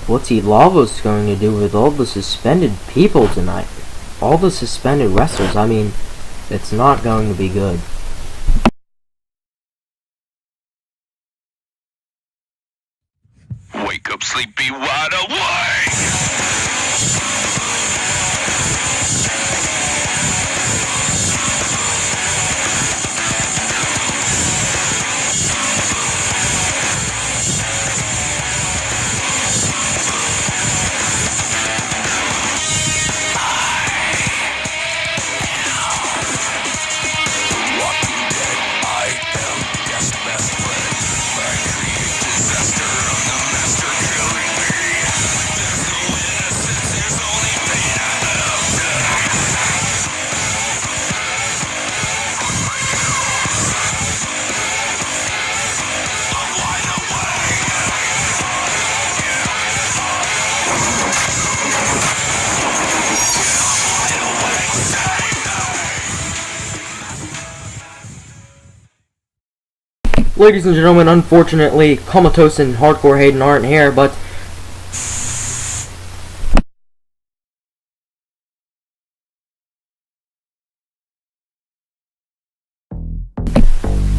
What's Elavos going to do with all the suspended people tonight? All the suspended wrestlers, I mean, it's not going to be good. Wake up, sleepy, wide awake! Ladies and gentlemen, unfortunately, Comatose and Hardcore Hayden aren't here, but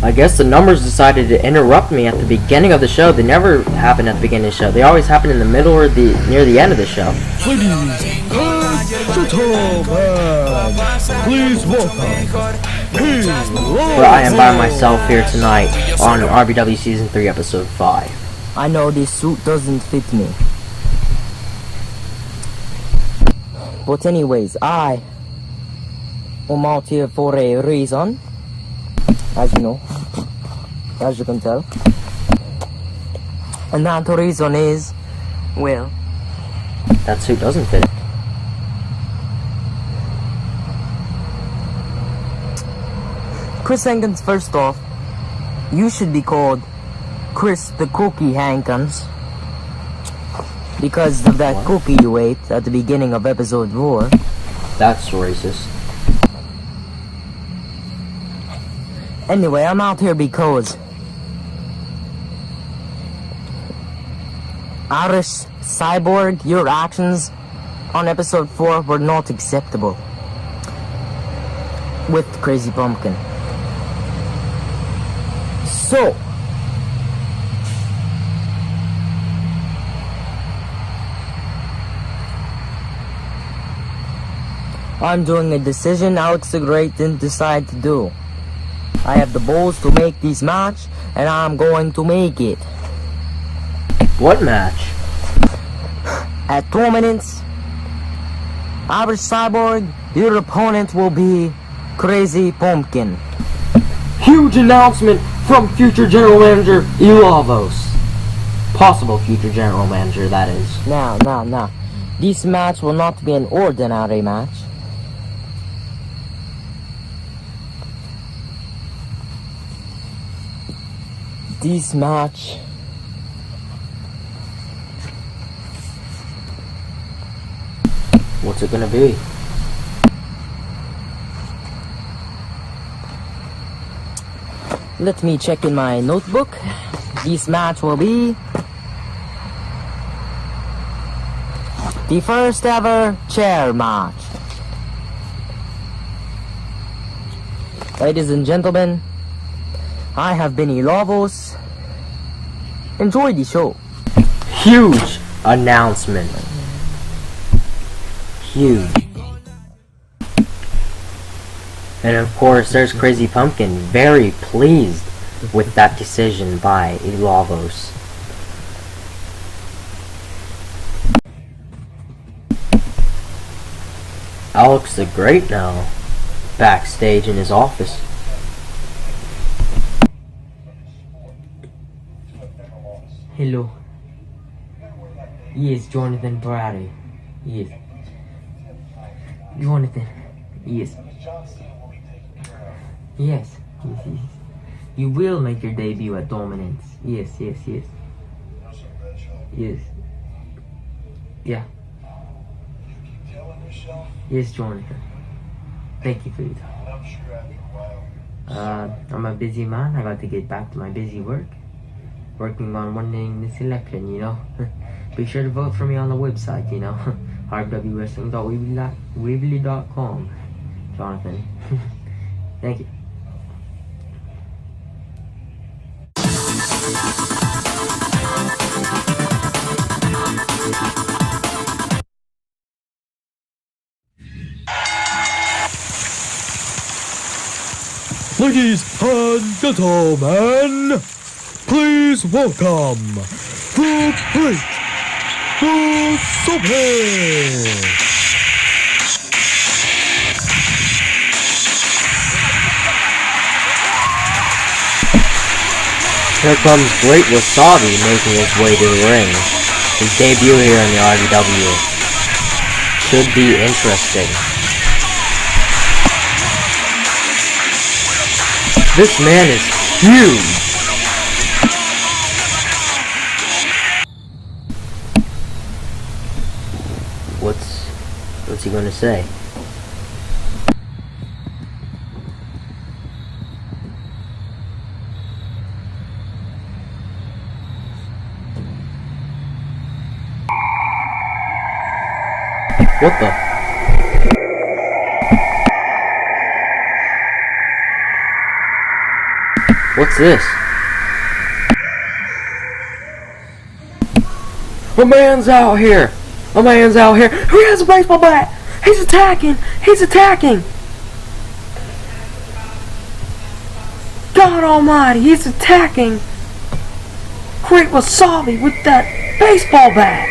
I guess the numbers decided to interrupt me at the beginning of the show. They never happen at the beginning of the show. They always happen in the middle or near the end of the show. Ladies and gentlemen, please welcome. But I am by myself here tonight on RBW Season 3, Episode 5. I know this suit doesn't fit me. But anyways, I am out here for a reason. As you know, as you can tell. And that reason is, well, that suit doesn't fit. Chris Hankins, first off, you should be called Chris the Cookie Hankins. Because of that cookie you ate at the beginning of episode 4. That's racist. Anyway, I'm out here because Irish Cyborg, your actions on episode 4 were not acceptable with Crazy Pumpkin. So I'm doing a decision Alex the Great didn't decide to do. I have the balls to make this match, and I'm going to make it. What match? At Dominance, Irish Cyborg, your opponent will be Crazy Pumpkin. Huge announcement from future General Manager Elavos. Possible future General Manager, that is. Now. This match will not be an ordinary match. This match what's it gonna be? Let me check in my notebook. This match will be the first ever chair match. Ladies and gentlemen, I have been Elavos. Enjoy the show. Huge announcement. Huge. And of course, there's Crazy Pumpkin, very pleased with that decision by Elavos. Alex the Great now, backstage in his office. Hello. Yes, Jonathan Party. Yes. Jonathan. Yes. Yes. You will make your debut at Dominance. Yes. Yes. Yeah. Yes, Jonathan. Thank you for your time. I'm a busy man. I got to get back to my busy work. Working on winning this election, you know. be sure to vote for me on the website, you know, rwwrestling.weebly.com. Jonathan. Thank you. Ladies and gentlemen, please welcome the Great Wasabi! Here comes Great Wasabi making his way to the ring. His debut here in the RVW should be interesting. This man is huge! What's he gonna say? What the? What's this? A man's out here! A man's out here! He has a baseball bat! He's attacking! He's attacking! God almighty, he's attacking! Great Wasabi with that baseball bat!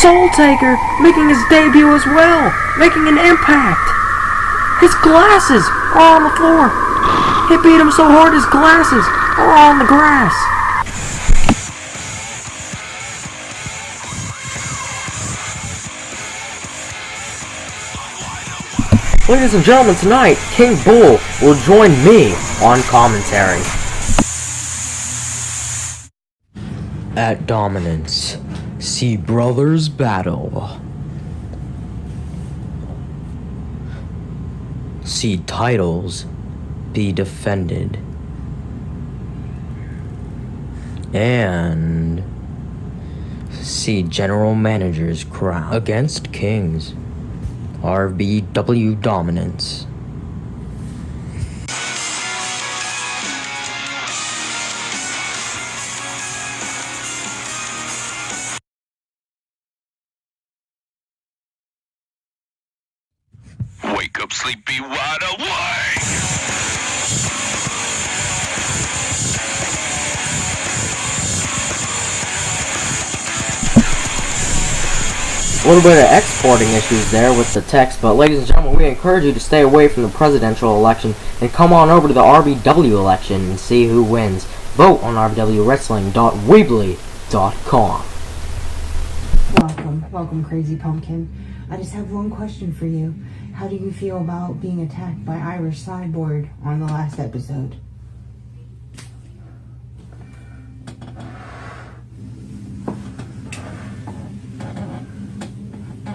Soul Taker making his debut as well! Making an impact! His glasses are on the floor! He beat him so hard his glasses are on the grass! Ladies and gentlemen, tonight, King Bull will join me on commentary. At Dominance, see brothers battle. See titles be defended. And see general managers crowned against kings. RVW Dominance. Wake up, sleepy, wide awake! A little bit of exporting issues there with the text, but ladies and gentlemen, we encourage you to stay away from the presidential election and come on over to the RBW election and see who wins. Vote on rwwrestling.weebly.com. Welcome, Crazy Pumpkin. I just have one question for you. How do you feel about being attacked by Irish Sideboard on the last episode?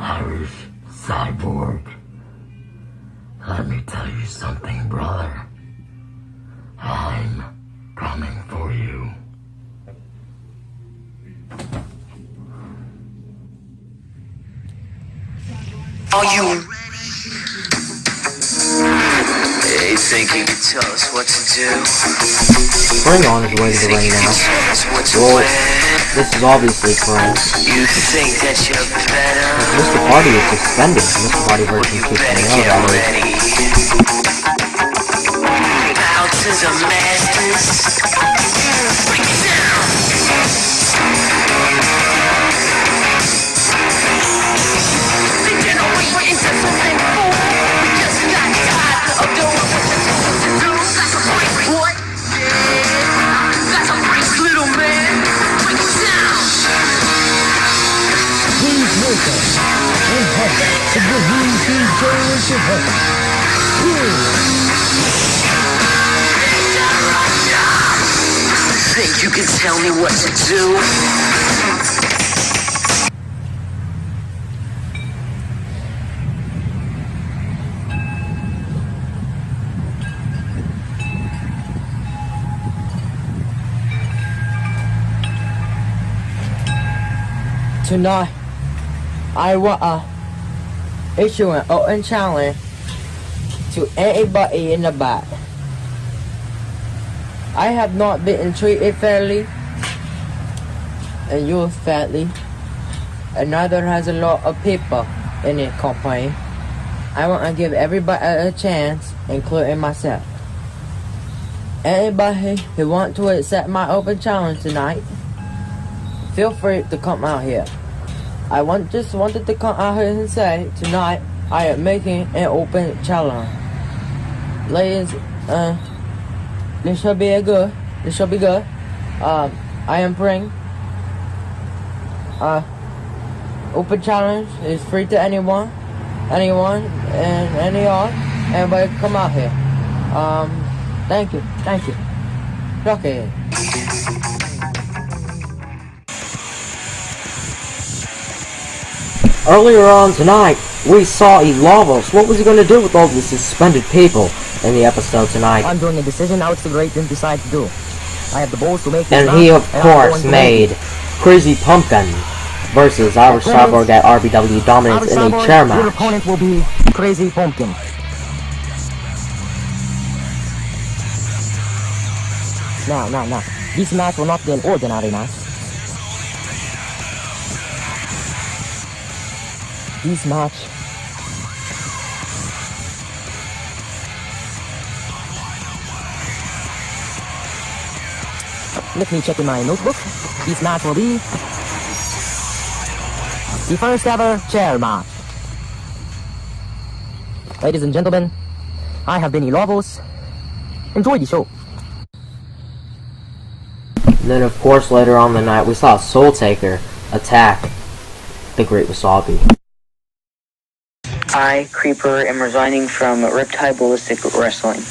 Irish Cyborg. Let me tell you something, brother. I'm coming for you. Are you ready? Hey, think you can tell us what to do? Bring on his way to the ring now. Well, this is obviously correct. You think that you're better? Mr.Party is suspended. Mr.Party version 2.0, that is. Bouncers are masters. Break it down. Degenerate into something cool. We just got tired of doing what you're supposed to do. That's a break, boy. Yeah, that's a break, little man. Break it down. Please welcome the heart of the Riptide Ballistic Wrestling. Think you can tell me what to do? Tonight, I want issue an open challenge to anybody in the back. I have not been treated fairly, and you're fairly, and neither has a lot of people in the company. I want to give everybody a chance, including myself. Anybody who wants to accept my open challenge tonight, feel free to come out here. I just wanted to come out here and say, tonight, I am making an open challenge. Ladies, this shall be good. I am praying. Open challenge is free to anyone, and any all. Everybody come out here. Thank you. Okay. Earlier on tonight, we saw Elavos. What was he going to do with all the suspended people in the episode tonight? I'm doing a decision Alex the Great didn't decide to do. I have the balls to make this And he, of match, and I'm course, going to make made Crazy Pumpkin versus Irish Cyborg at RBW Dominance in a chair Your match. opponent will be Crazy Pumpkin. Now. This match will not be an ordinary match. This match let me check in my notebook. This match will be the first ever chair match. Ladies and gentlemen, I have been Elavos. Enjoy the show. And then, of course, later on the night, we saw Soul Taker attack the Great Wasabi. I, Creeper, am resigning from Riptide Ballistic Wrestling.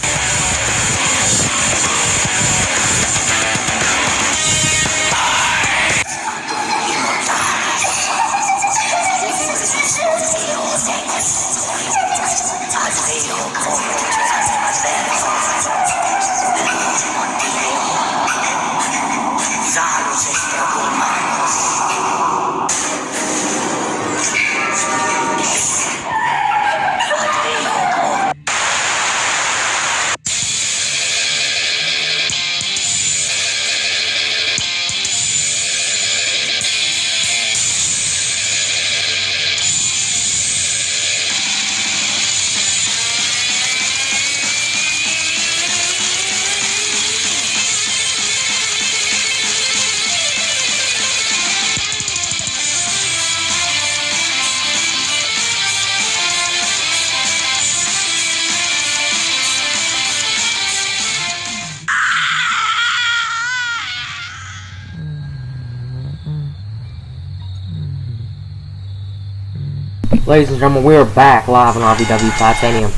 Ladies and gentlemen, we are back live on RBW Titanium,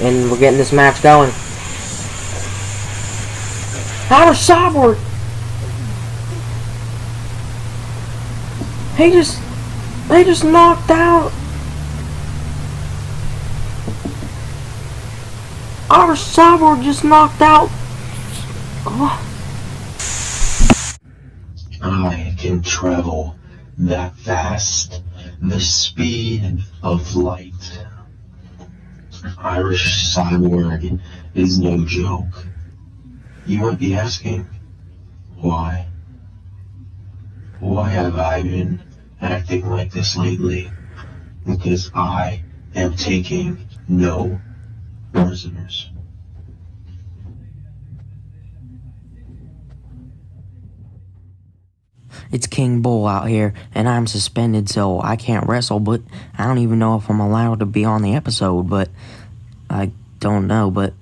and we're getting this match going. Irish Cyborg! They just knocked out Irish Cyborg just knocked out. I can travel that fast, the speed of light. Irish Cyborg is no joke. You might be asking, why? Why have I been acting like this lately? Because I am taking no prisoners. It's King Bull out here, and I'm suspended, so I can't wrestle, but I don't even know if I'm allowed to be on the episode, but I don't know, but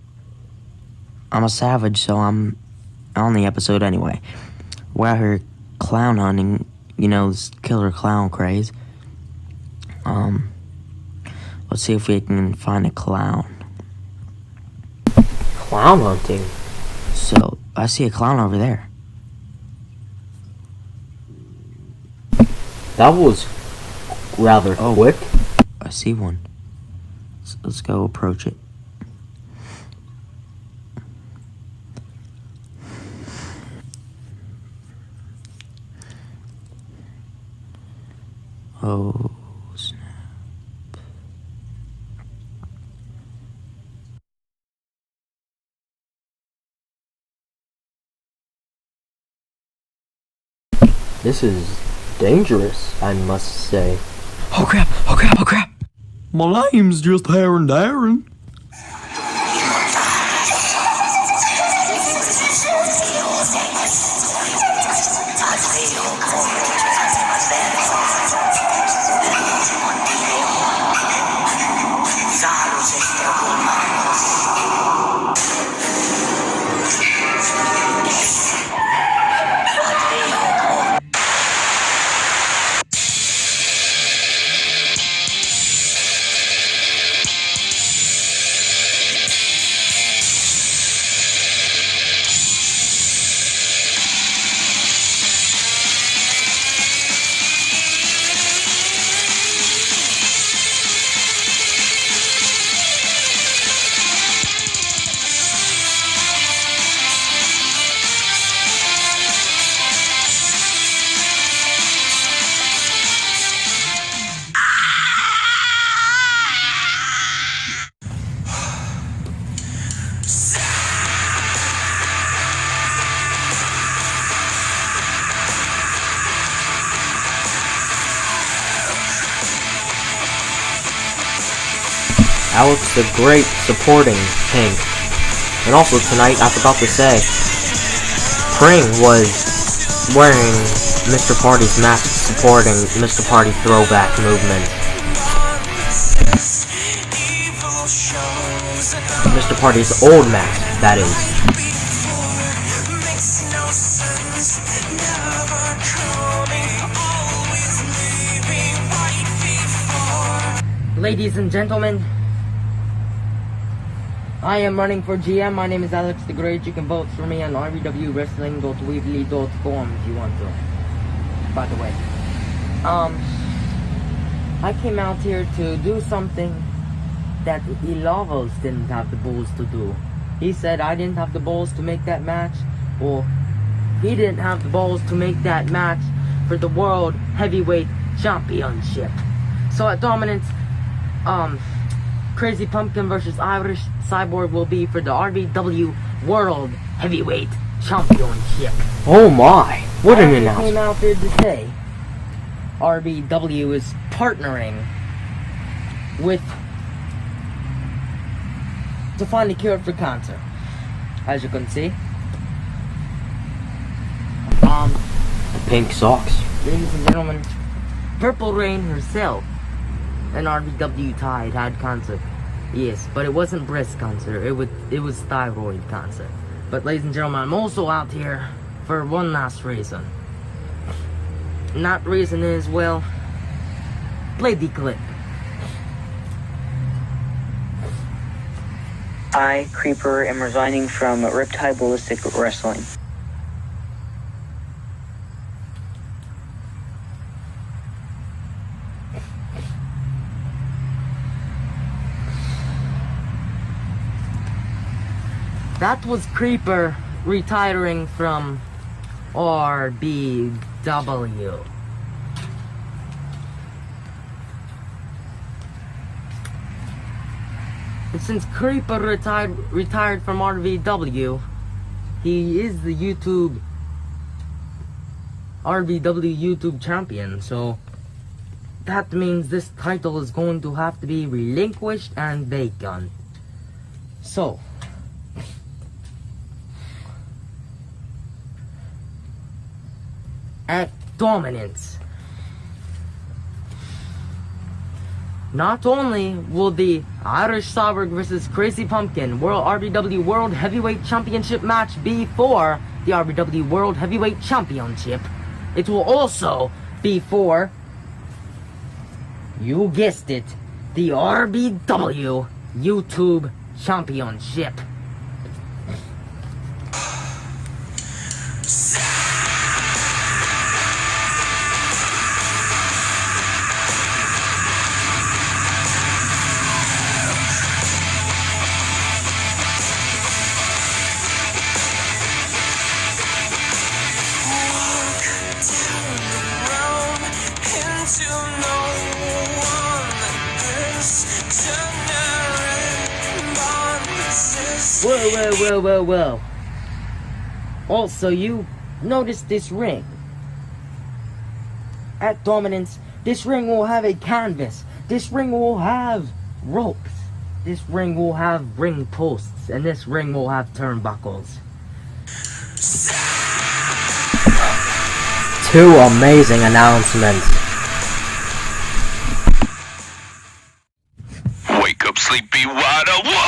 I'm a savage, so I'm on the episode anyway. We're out here clown hunting, you know, this killer clown craze. Let's see if we can find a clown. Clown hunting? So, I see a clown over there. That was rather quick. I see one. Let's go approach it. Oh, snap. This is dangerous, I must say. Oh crap, oh crap, oh crap! My name's just Aaron Darren. Alex the Great supporting Pink. And also tonight, I forgot to say, Pring was wearing Mr. Party's mask supporting Mr. Party throwback movement. Mr. Party's old mask, that is. Ladies and gentlemen, I am running for GM. My name is Alex the Great. You can vote for me on rvwwrestling.weebly.com if you want to. By the way, I came out here to do something that Elavos didn't have the balls to do. He said I didn't have the balls to make that match. Well, he didn't have the balls to make that match for the World Heavyweight Championship. So at Dominance, Crazy Pumpkin versus Irish Cyborg will be for the RVW World Heavyweight Championship. Oh my, what an I announcement. came out there to say RVW is partnering with to find a cure for cancer. As you can see. Pink socks. Ladies and gentlemen, Purple Rain herself, an RVW Tide, had cancer. Yes, but it wasn't breast cancer. It was thyroid cancer. But ladies and gentlemen, I'm also out here for one last reason. And that reason is, well, play the clip. I, Creeper, am resigning from Riptide Ballistic Wrestling. That was Creeper retiring from RBW. And since Creeper retired from RVW, he is the RVW YouTube champion, so that means this title is going to have to be relinquished and vacant. So, at Dominance, not only will the Irish Cyborg vs. Crazy Pumpkin RVW World Heavyweight Championship match be for the RVW World Heavyweight Championship, it will also be for, you guessed it, the RVW YouTube Championship. To no Whoa. Also, you notice this ring. At Dominance, this ring will have a canvas. This ring will have ropes. This ring will have ring posts. And this ring will have turnbuckles. 2 amazing announcements. Wake up, sleepy, wide awake!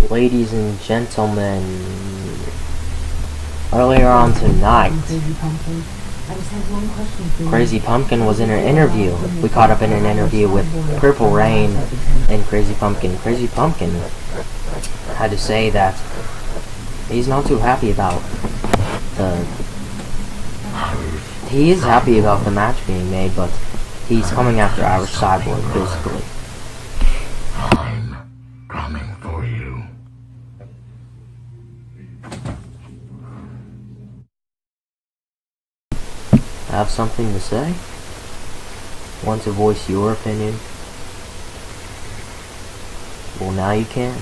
Ladies and gentlemen, earlier on tonight, Crazy Pumpkin. I just have one question for you. Crazy Pumpkin was in an interview. We caught up in an interview with Purple Rain and Crazy Pumpkin. Crazy Pumpkin had to say that he's not too happy about he is happy about the match being made, but he's coming after Irish Cyborg, basically. I'm coming for you. Have something to say? Want to voice your opinion? Well, now you can.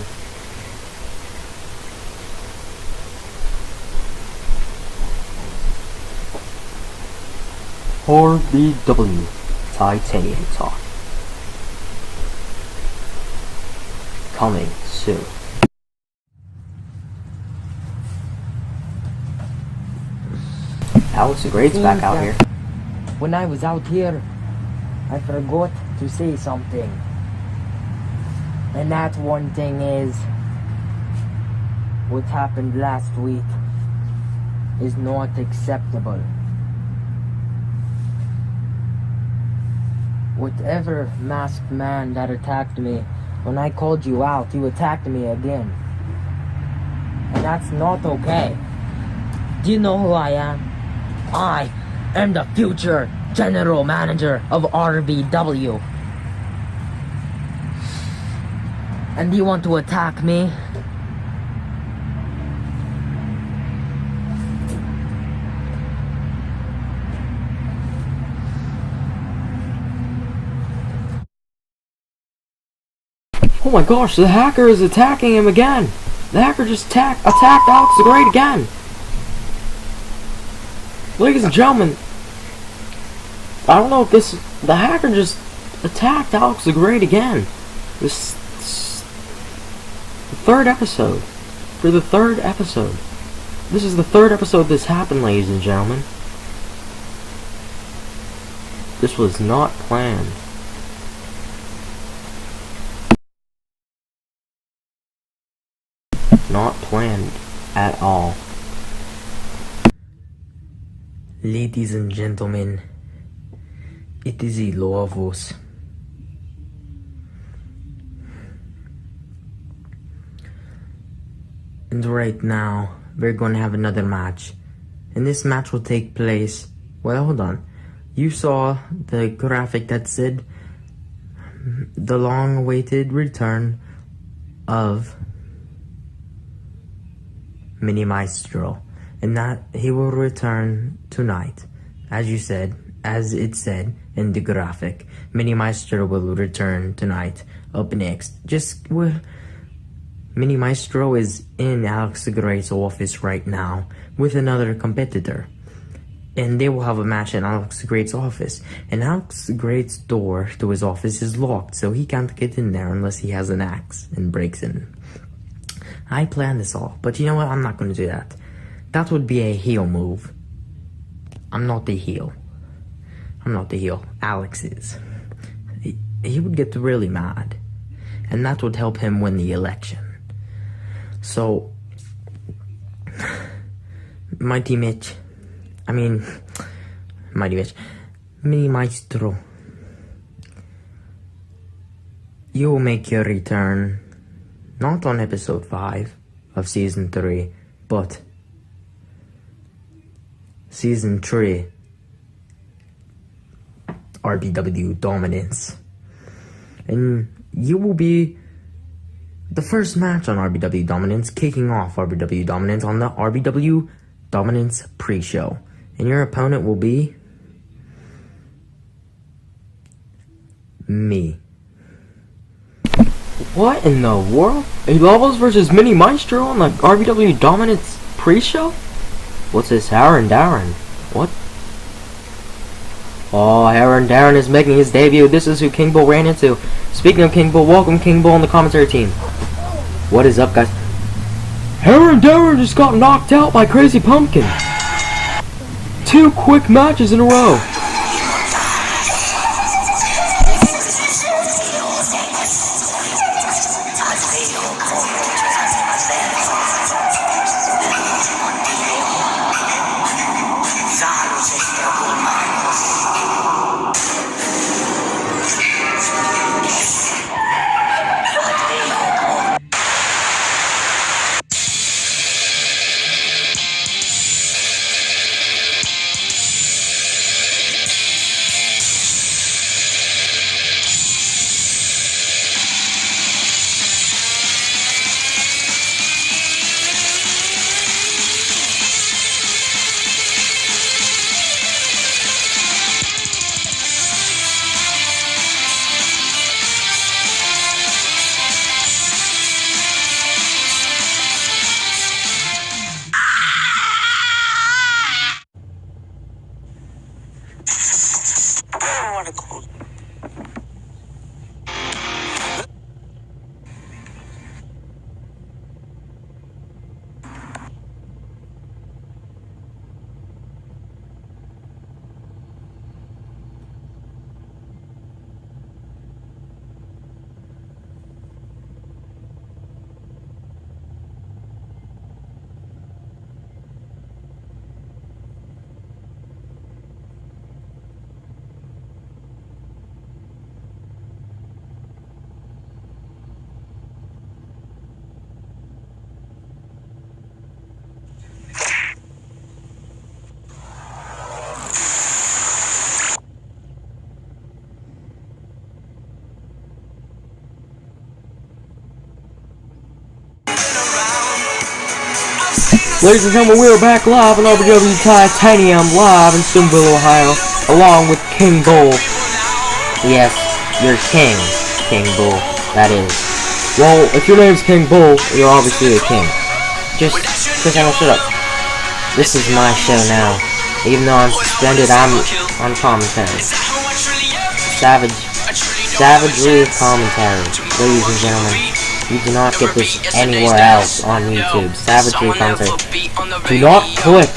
RBW Titanium Talk. Coming soon. Alex the Great's back out here. When I was out here, I forgot to say something. And that one thing is, what happened last week is not acceptable. Whatever masked man that attacked me, when I called you out, you attacked me again. And that's not okay. Do you know who I am? I am the future general manager of RBW. And you want to attack me? Oh my gosh, the hacker is attacking him again! The hacker just attacked Alex the Great again! Ladies and gentlemen, I don't know if the hacker just attacked Alex the Great again. The third episode. For the third episode. This is the third episode this happened, ladies and gentlemen. This was not planned. Not planned at all. Ladies and gentlemen, it is Elavos. And right now, we're gonna have another match. And this match will take place... Well, hold on. You saw the graphic that said the long-awaited return of Mini Mistro. And that he will return tonight. As you said, as it said in the graphic. Mini Mistro will return tonight. Up next. Mini Mistro is in Alex the Great's office right now with another competitor. And they will have a match in Alex the Great's office. And Alex the Great's door to his office is locked, so he can't get in there unless he has an axe and breaks in. I planned this all, but you know what? I'm not going to do that. That would be a heel move. I'm not the heel. I'm not the heel. Alex is. He would get really mad. And that would help him win the election. So, Mighty Mini Mistro, you will make your return, not on episode 5 of season 3, but season 3, RBW Dominance. And you will be the first match on RBW Dominance, kicking off RBW Dominance on the RBW Dominance pre-show. And your opponent will be me. What in the world? Elavos versus Mini Mistro on the RBW Dominance pre-show? What's this, Aaron Darren? What? Oh, Aaron Darren is making his debut. This is who King Bull ran into. Speaking of King Bull, welcome King Bull on the commentary team. What is up, guys? Aaron Darren just got knocked out by Crazy Pumpkin. 2 quick matches in a row. Ladies and gentlemen, we are back live on RBW Titanium, live in Stoneville, Ohio, along with King Bull. Yes, you're King Bull, that is. Well, if your name's King Bull, you're obviously a king. Just shut up. This is my show now. Even though I'm suspended, I'm on commentary. Savagery of commentary, ladies and gentlemen. You do not get this anywhere else on YouTube. Savagery commentary. Do not click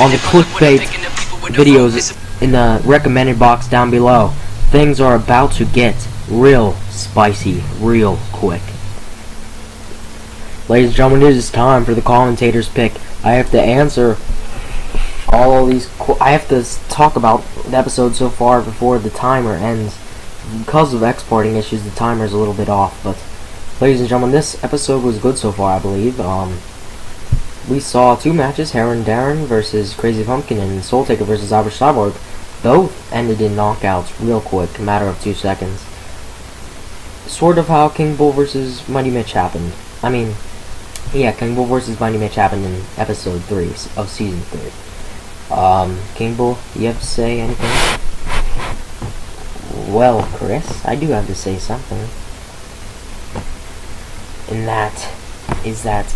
on the clickbait videos in the recommended box down below. Things are about to get real spicy, real quick. Ladies and gentlemen, it is time for the commentator's pick. I have to answer all of these. I have to talk about the episode so far before the timer ends. Because of exporting issues, the timer is a little bit off, but ladies and gentlemen, this episode was good so far, I believe. We saw 2 matches, Aaron Darren versus Crazy Pumpkin and Soul Taker versus Irish Cyborg. Both ended in knockouts real quick, a matter of 2 seconds. Sort of how King Bull versus Mighty Mitch happened. I mean, yeah, King Bull versus Mighty Mitch happened in episode 3 of season 3. King Bull, you have to say anything? Well, Chris, I do have to say something. And that is that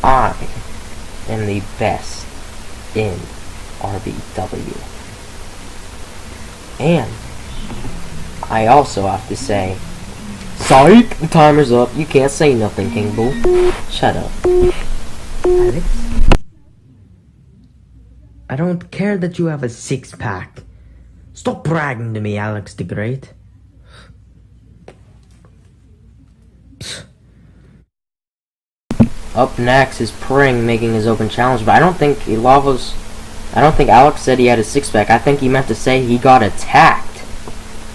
I am the best in RBW. And I also have to say, psych, the timer's up. You can't say nothing, King Bull. Shut up. Alex? I don't care that you have a six-pack. Stop bragging to me, Alex the Great. Up next is Pring making his open challenge, but I don't think Alex said he had a six-pack. I think he meant to say he got attacked.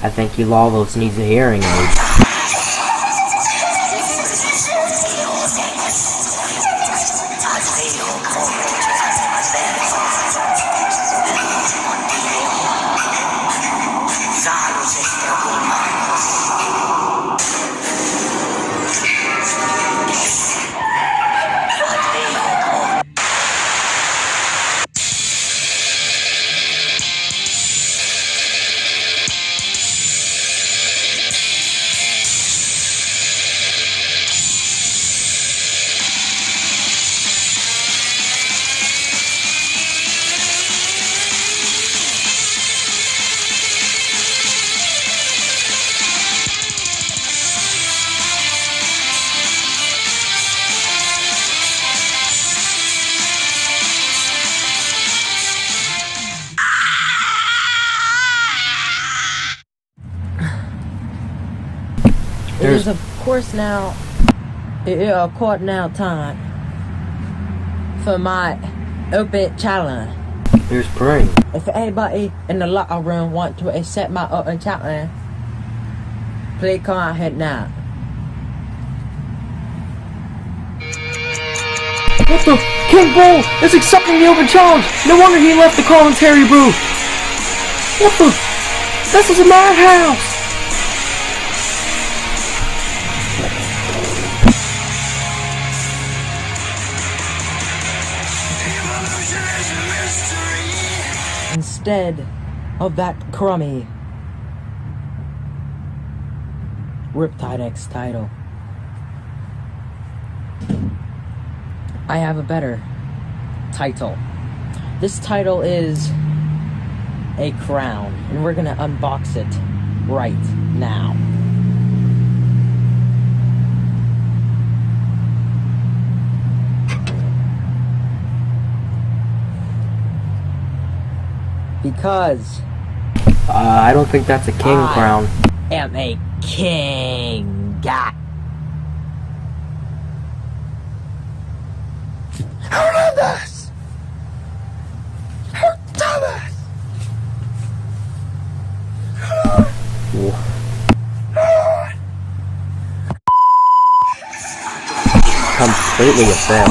I think Elavos needs a hearing aid. It is of course now time for my open challenge. Here's Pring. If anybody in the locker room want to accept my open challenge, please come out here now. What the? King Bull is accepting the open challenge! No wonder he left the commentary booth! What the? This is a madhouse! Instead of that crummy Riptide X title, I have a better title. This title is a crown, and we're gonna unbox it right now. Because I don't think that's a king crown. I am a king. God. Who did this? Who did this? Completely a fail.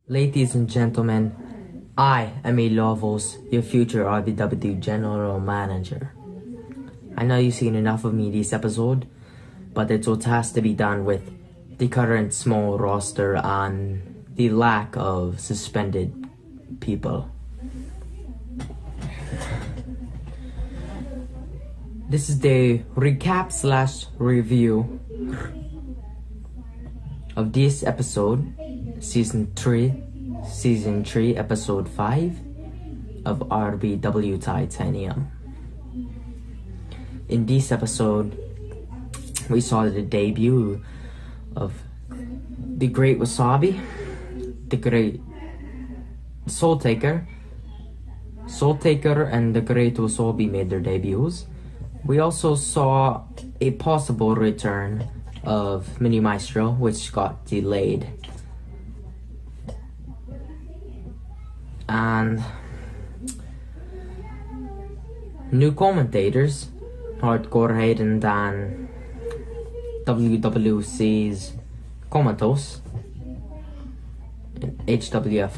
Ladies and gentlemen, I am Elavos, your future RBW General Manager. I know you've seen enough of me this episode, but it all has to be done with the current small roster and the lack of suspended people. This is the recap / review of this episode, Season 3, Episode 5 of RBW Titanium. In this episode, we saw the debut of the Great Wasabi, the Great Soul Taker, and the Great Wasabi made their debuts. We also saw a possible return of Mini Mistro, which got delayed. And new commentators Hardcore Hayden than WWC's Comatose. And HWF's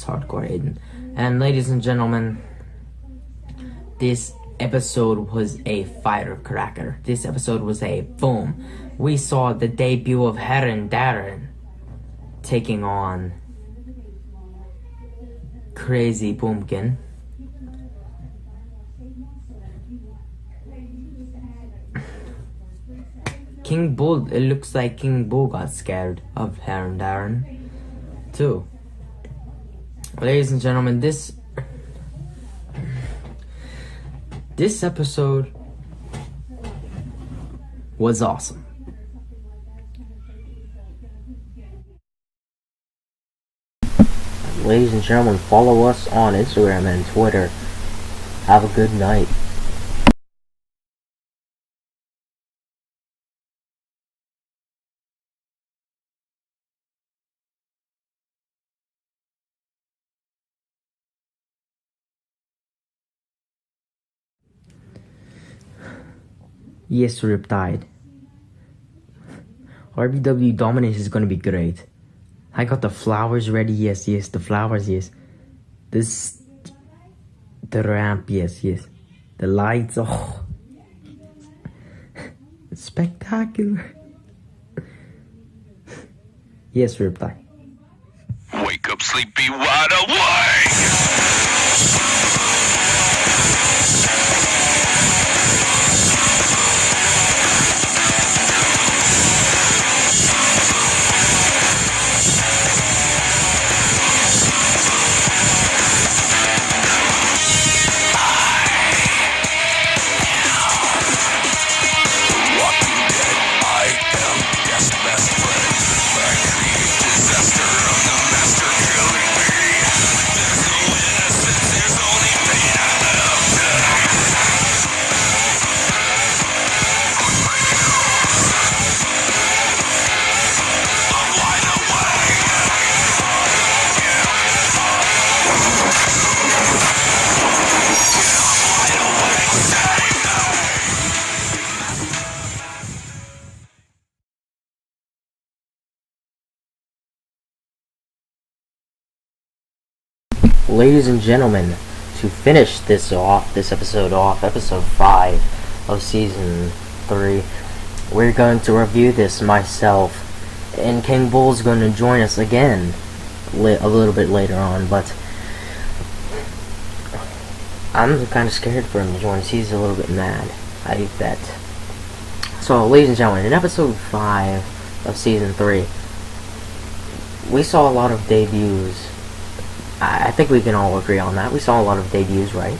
Hardcore Hayden. And ladies and gentlemen, this episode was a firecracker. This episode was a boom. We saw the debut of Heron Darren taking on Crazy Pumpkin. King Bull, it looks like King Bull got scared of Heron Darren too. Ladies and gentlemen, this episode was awesome. Ladies and gentlemen, follow us on Instagram and Twitter. Have a good night. Yes, Riptide. RBW Dominance is gonna be great. I got the flowers ready, yes, the flowers, yes. The ramp, yes. The lights, oh. It's spectacular. Yes, Riptide. Wake up, sleepy, wide awake! Ladies and gentlemen, to finish this episode off, episode 5 of season 3, we're going to review this myself, and King Bull's going to join us again a little bit later on, but I'm kind of scared for him to join us. He's a little bit mad, I bet. So, ladies and gentlemen, in episode 5 of season 3, we saw a lot of debuts. I think we can all agree on that. We saw a lot of debuts, right?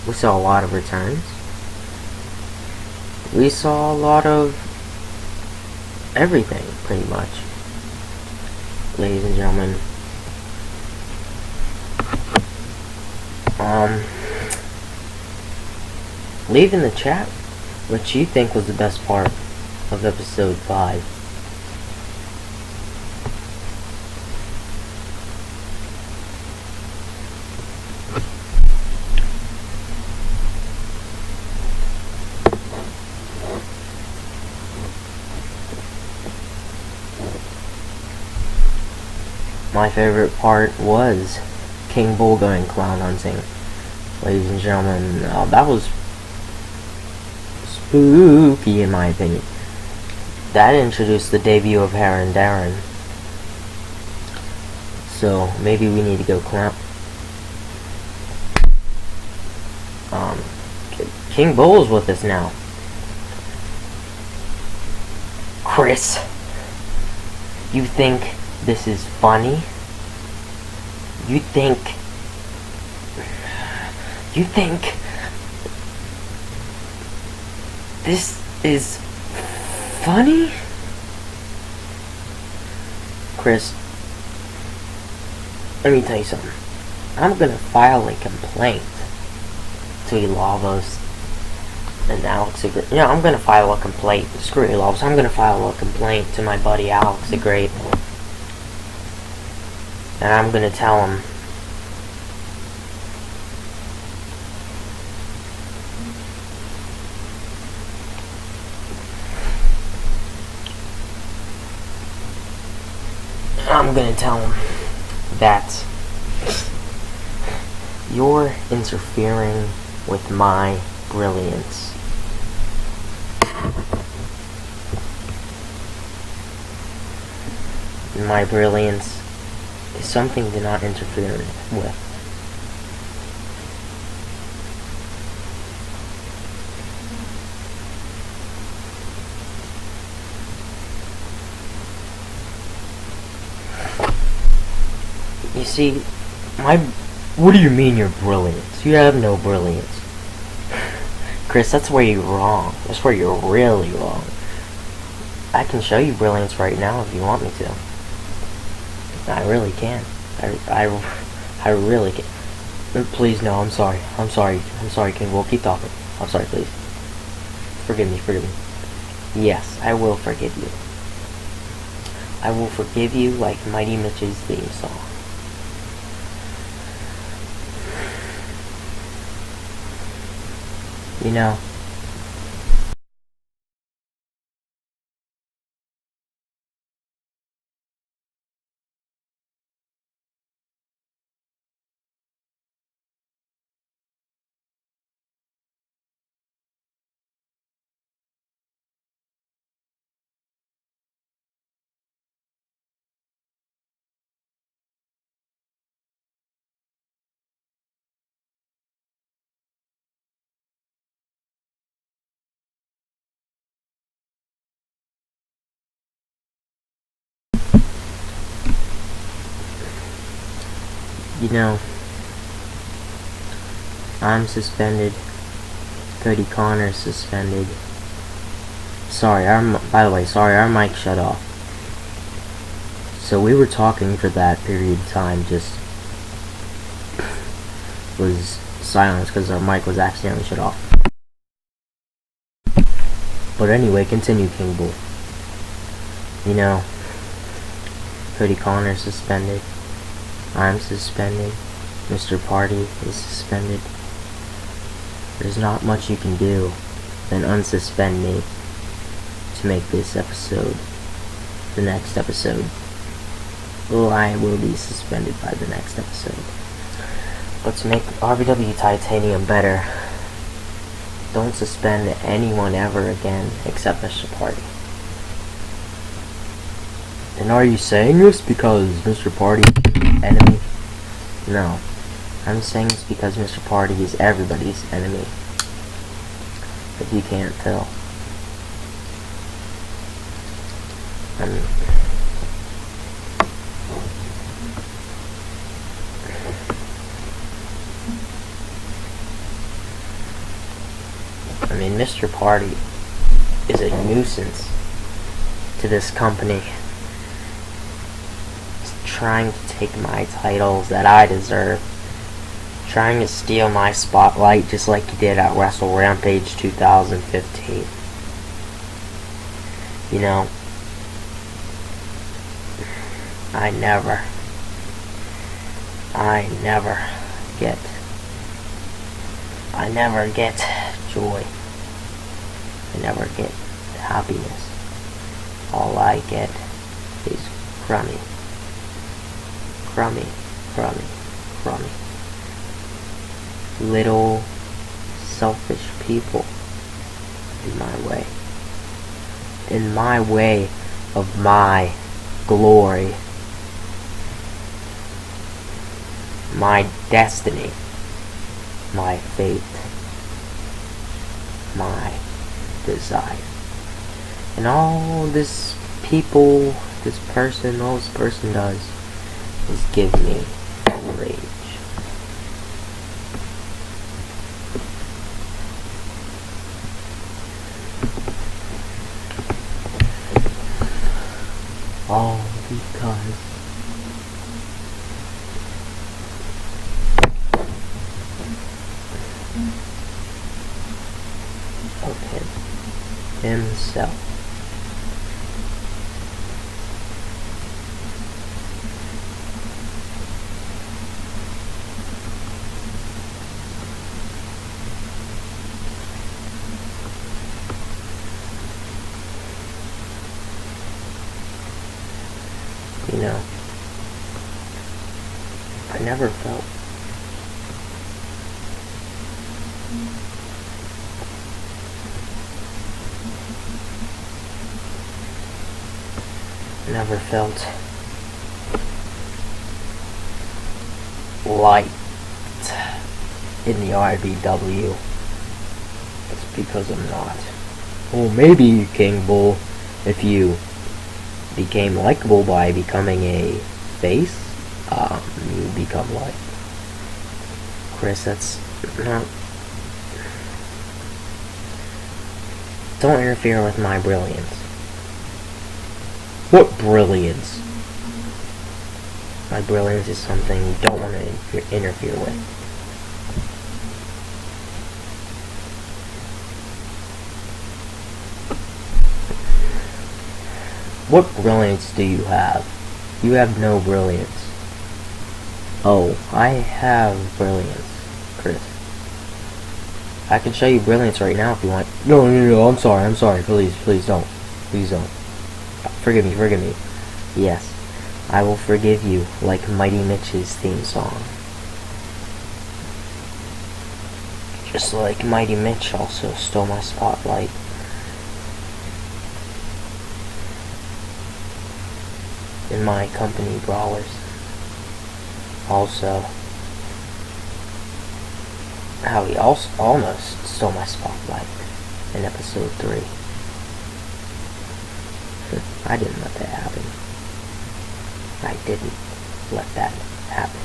We saw a lot of returns. We saw a lot of everything, pretty much. Ladies and gentlemen. Leave in the chat what you think was the best part of episode 5. My favorite part was King Bull going clown hunting. Ladies and gentlemen, that was spooky in my opinion. That introduced the debut of Heron Darren. So maybe we need to go clown. King Bull's with us now. Chris, you think this is funny? You think this is funny? Chris, let me tell you something. I'm gonna file a complaint to Elavos and Alex the Great. Yeah, I'm gonna file a complaint. Screw Elavos. I'm gonna file a complaint to my buddy Alex the Great. And I'm gonna tell him I'm gonna tell him that you're interfering with my brilliance. My brilliance is something to not interfere with. You see, what do you mean you're brilliance? You have no brilliance. Chris, that's where you're wrong. That's where you're really wrong. I can show you brilliance right now if you want me to. I really can. I really can. Please, no, I'm sorry. I'm sorry, King. We'll keep talking. I'm sorry, please. Forgive me. Yes, I will forgive you. I will forgive you like Mighty Mitch's theme song. You know, I'm suspended. Cody Conner suspended. By the way, our mic shut off. So we were talking for that period of time, just was silence because our mic was accidentally shut off. But anyway, continue, King Bull. Cody Conner suspended. I'm suspended. Mr.Party is suspended. There's not much you can do than unsuspend me to make this episode the next episode. Well, I will be suspended by the next episode. But to make RBW Titanium better, don't suspend anyone ever again except Mr. Party. And are you saying this because Mr. Party is enemy? No. I'm saying this because Mr. Party is everybody's enemy. If you can't tell. Mr. Party is a nuisance to this company. He's trying to take my titles that I deserve. Trying to steal my spotlight just like he did at Wrestle Rampage 2015. I never get joy. I never get happiness. All I get is crummy. Little selfish people in my way of my glory, my destiny, my fate, my desire. And all this person does is give me rage. All because of himself. never felt light in the RBW. It's because I'm not. Well, maybe, King Bull, if you became likable by becoming a face, you become like Chris. That's not. Don't interfere with my brilliance. What brilliance? My brilliance is something you don't want to interfere with. What brilliance do you have? You have no brilliance. Oh, I have brilliance, Chris. I can show you brilliance right now if you want. No, I'm sorry. Please don't. Forgive me. Yes, I will forgive you, like Mighty Mitch's theme song. Just like Mighty Mitch also stole my spotlight. In my company, Brawlers. Also, how he also almost stole my spotlight in episode 3. I didn't let that happen. I didn't let that happen.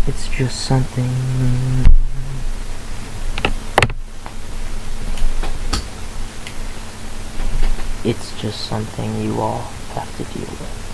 It's just something. It's just something you all have to deal with.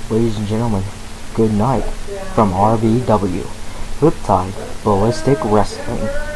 Ladies and gentlemen, good night from RBW, Riptide Ballistic Wrestling.